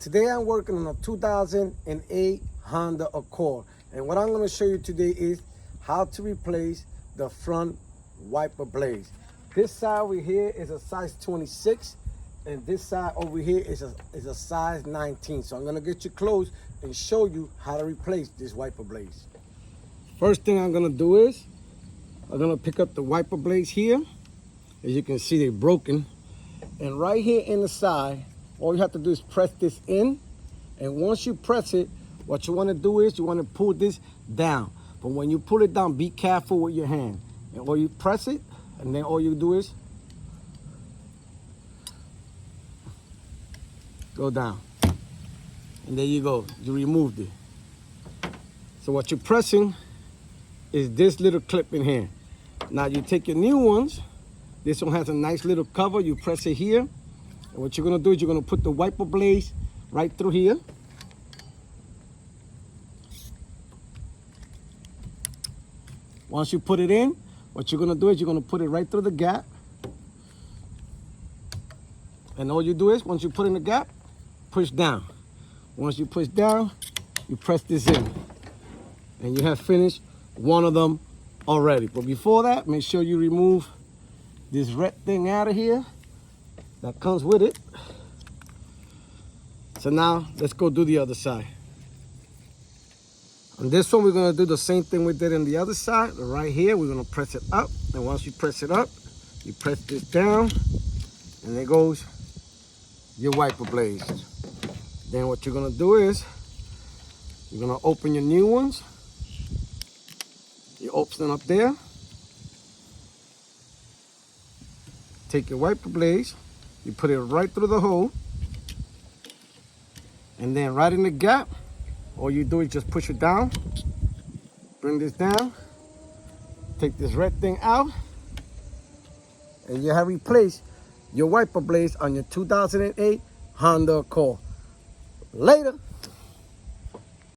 Today I'm working on a 2008 Honda Accord, and what I'm going to show you today is how to replace the front wiper blades. This side over here is a size 26, and this side over here is a size 19. So I'm going to get you close and show you how to replace these wiper blades. First thing I'm going to do is I'm going to pick up the wiper blades here. As you can see, they're broken, and right here in the side, all you have to do is press this in, and once you press it, what you want to do is you want to pull this down. But when you pull it down, be careful with your hand. And or you press it, and then all you do is go down. And there you go, you removed it. So what you're pressing is this little clip in here. Now you take your new ones, this one has a nice little cover, you press it here. And what you're gonna do is you're gonna put the wiper blades right through here. Once you put it in, what you're gonna do is you're gonna put it right through the gap. And all you do is, once you put in the gap, push down. Once you push down, you press this in. And you have finished one of them already. But before that, make sure you remove this red thing out of here that comes with it. So now let's go do the other side. On this one, we're gonna do the same thing we did on the other side. Right here, we're gonna press it up, and once you press it up, you press this down, and there goes your wiper blades. Then what you're gonna do is you're gonna open your new ones. You open them up there. Take your wiper blades, you put it right through the hole, and then right in the gap, all you do is just push it down, bring this down, take this red thing out, and you have replaced your wiper blades on your 2008 Honda Accord. Later.